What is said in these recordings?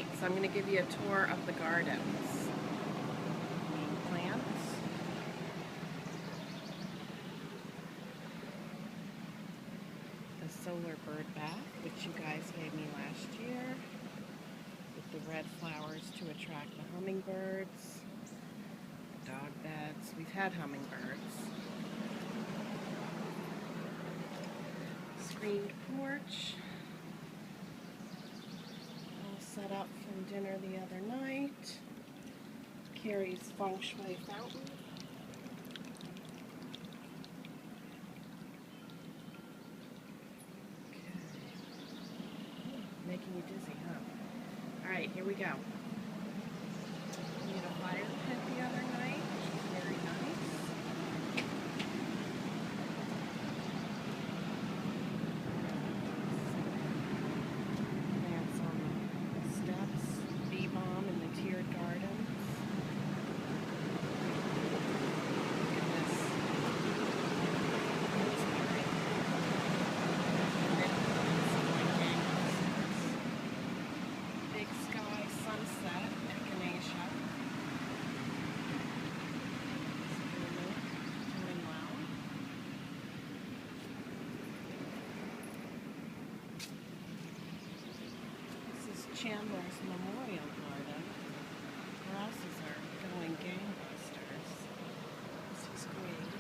Alright, so I'm going to give you a tour of the gardens. Main plants. The solar bird bath, which you guys gave me last year, with the red flowers to attract the hummingbirds. The dog beds. We've had hummingbirds. Screened porch. Set up from dinner the other night. Carrie's feng shui fountain. Okay. Making you dizzy, huh? Alright, here we go. We had a fire pit the other night, which was very nice. Bee-balm in the tiered gardens. Look at this. Big sky sunset, echinacea. Doing well. This is Chandler's Memorial Garden. Grasses are going gangbusters. This is great.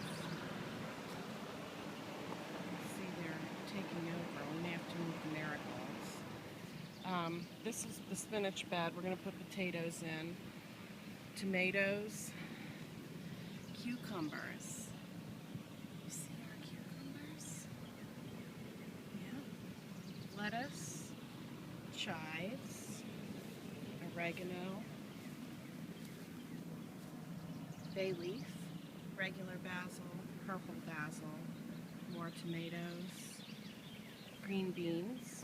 See, they're taking over. We may have to move the marigolds. This is the spinach bed. We're going to put potatoes in. Tomatoes. Cucumbers. You see our cucumbers? Yeah. Lettuce. Chives. Oregano. Bay leaf, regular basil, purple basil, more tomatoes, green beans,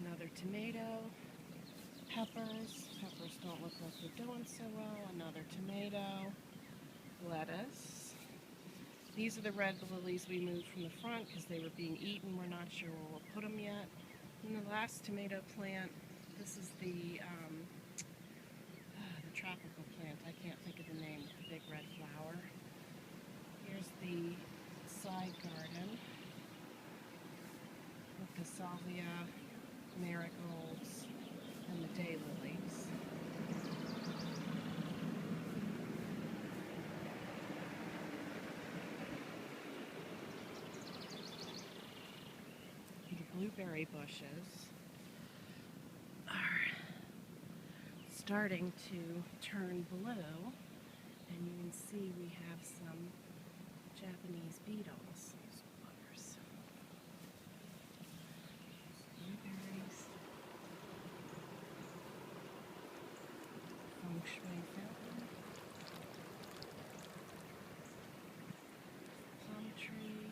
another tomato, peppers. Peppers don't look like they're doing so well. Another tomato, lettuce. These are the red lilies we moved from the front because they were being eaten. We're not sure where we'll put them yet. And the last tomato plant, this is the tropical plant. I can't think of the name with the big red flower. Here's the side garden with the salvia, marigolds, and the daylilies. The blueberry bushes are starting to turn blue, and you can see we have some Japanese beetles. Those buggers. Blueberries. Feng shui fountain. Plum tree.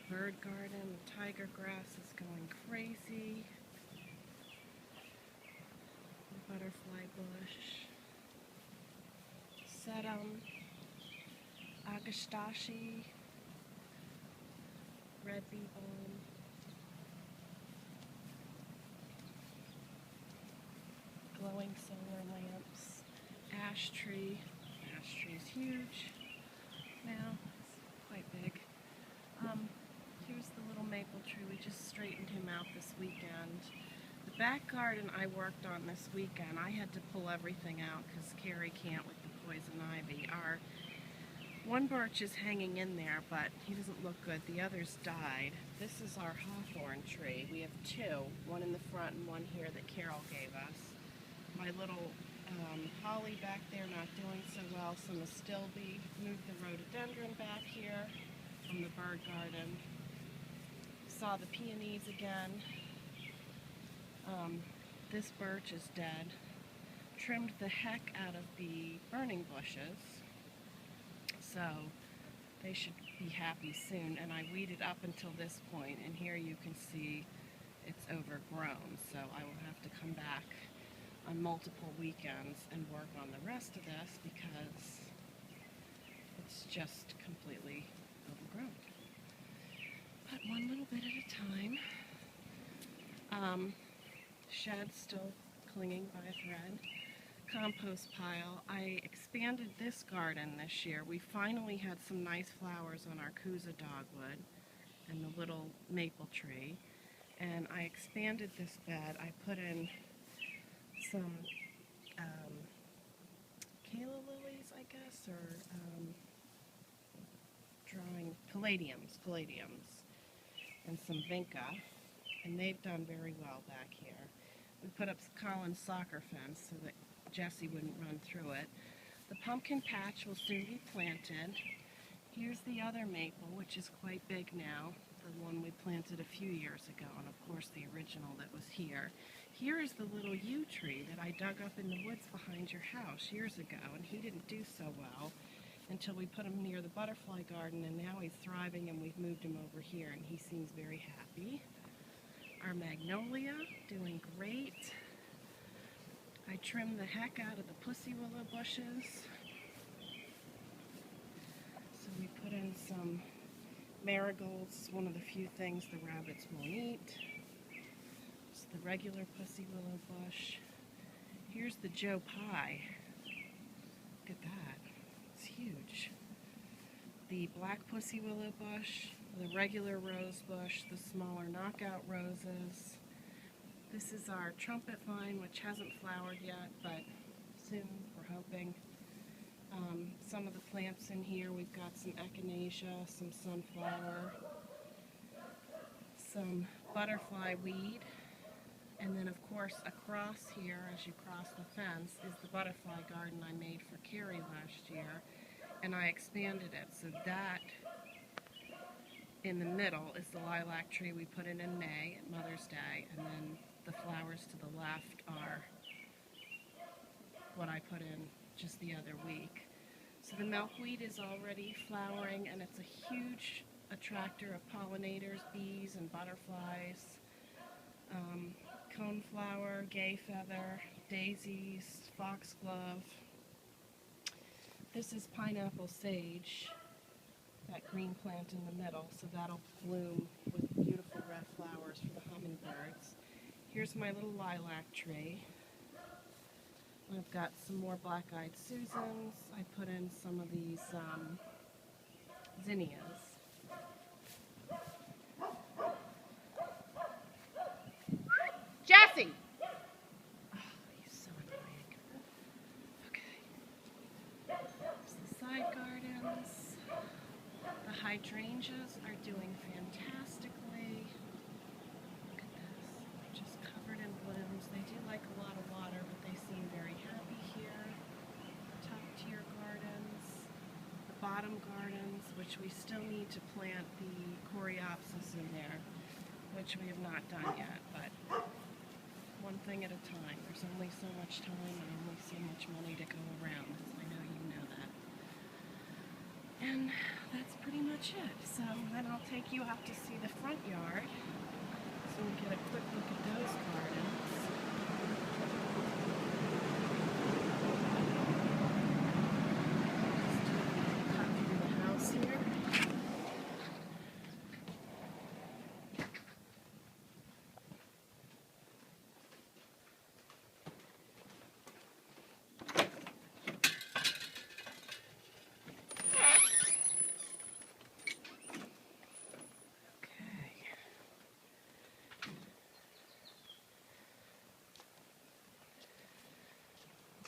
Bird garden. The tiger grass is going crazy. Butterfly bush, sedum, agastache, red bee-balm, glowing solar lamps, ash tree. Ash tree is huge now, it's quite big. Here's the little maple tree. We just straightened him out this weekend. The back garden I worked on this weekend, I had to pull everything out because Carrie can't with the poison ivy. Our one birch is hanging in there, but he doesn't look good. The others died. This is our hawthorn tree. We have two, one in the front and one here that Carol gave us. My little holly back there not doing so well, some astilbe. Moved the rhododendron back here from the bird garden. Saw the peonies again. This birch is dead. Trimmed the heck out of the burning bushes, so they should be happy soon. And I weeded up until this point, and here you can see it's overgrown, so I will have to come back on multiple weekends and work on the rest of this because it's just completely overgrown. But one little bit at a time. Shed still clinging by a thread. Compost pile. I expanded this garden this year. We finally had some nice flowers on our Kuza dogwood and the little maple tree. And I expanded this bed. I put in some calla lilies, I guess, or drawing palladiums, and some vinca, and they've done very well back here. We put up Colin's soccer fence so that Jessie wouldn't run through it. The pumpkin patch will soon be planted. Here's the other maple, which is quite big now, the one we planted a few years ago, and of course the original that was here. Here is the little yew tree that I dug up in the woods behind your house years ago, and he didn't do so well until we put him near the butterfly garden, and now he's thriving, and we've moved him over here, and he seems very happy. Our magnolia, doing great. I trimmed the heck out of the pussy willow bushes. So we put in some marigolds, one of the few things the rabbits won't eat. It's the regular pussy willow bush. Here's the Joe Pye. Look at that. It's huge. The black pussy willow bush, the regular rose bush, the smaller knockout roses. This is our trumpet vine, which hasn't flowered yet, but soon, we're hoping. Some of the plants in here, we've got some echinacea, some sunflower, some butterfly weed, and then of course across here, as you cross the fence, is the butterfly garden I made for Carrie last year, and I expanded it. So that in the middle is the lilac tree we put in May at Mother's Day, and then the flowers to the left are what I put in just the other week. So the milkweed is already flowering, and it's a huge attractor of pollinators, bees and butterflies. Coneflower, gay feather, daisies, foxglove. This is pineapple sage, that green plant in the middle, so that'll bloom with beautiful red flowers for the hummingbirds. Here's my little lilac tree. I've got some more black-eyed Susans. I put in some of these zinnias. Jessie! Oh, he's so annoying. Okay. There's the side gardens. The hydrangeas are doing fantastically. Look at this. They're just covered in blooms. They do like a lot of water, but they seem very happy here. Top tier gardens. The bottom gardens, which we still need to plant the coreopsis in there, which we have not done yet, but one thing at a time. There's only so much time and only so much money to go around, as I know you know that. And that's pretty much it. So then I'll take you out to see the front yard so we get a quick look at those gardens. Just copy the house here.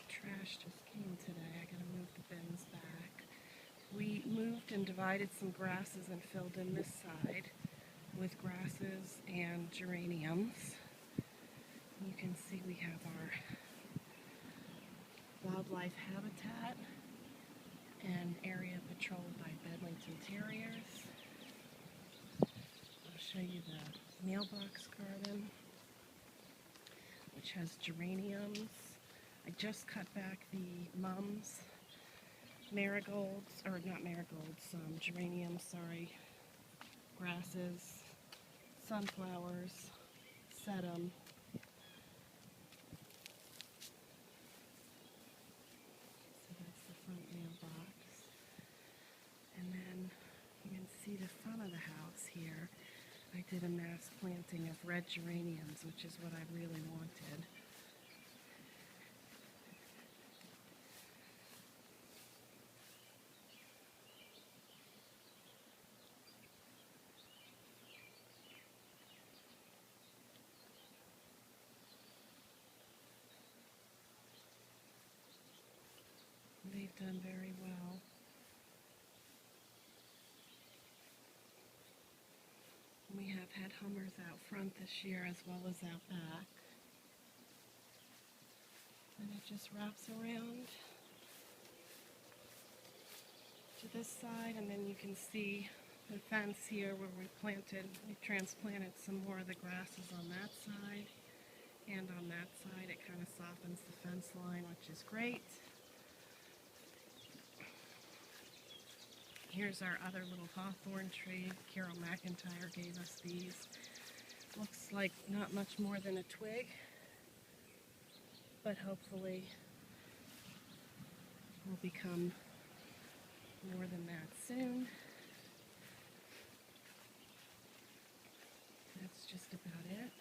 Trash just came today. I gotta move the bins back. We moved and divided some grasses and filled in this side with grasses and geraniums. You can see we have our wildlife habitat and area patrolled by Bedlington Terriers. I'll show you the mailbox garden, which has geraniums. I just cut back the mums, marigolds, or not marigolds, geraniums, sorry, grasses, sunflowers, sedum. So that's the front mailbox. And then you can see the front of the house here. I did a mass planting of red red geraniums, which is what I really wanted. They've done very well. We have had hummers out front this year as well as out back. And it just wraps around to this side, and then you can see the fence here where we transplanted some more of the grasses on that side. And on that side it kind of softens the fence line, which is great. Here's our other little hawthorn tree. Carol McIntyre gave us these. Looks like not much more than a twig, but hopefully will become more than that soon. That's just about it.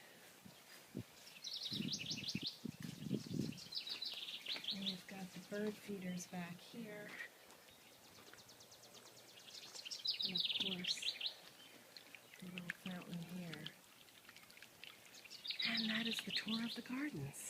And we've got the bird feeders back here. And of course, the little fountain here. And that is the tour of the gardens.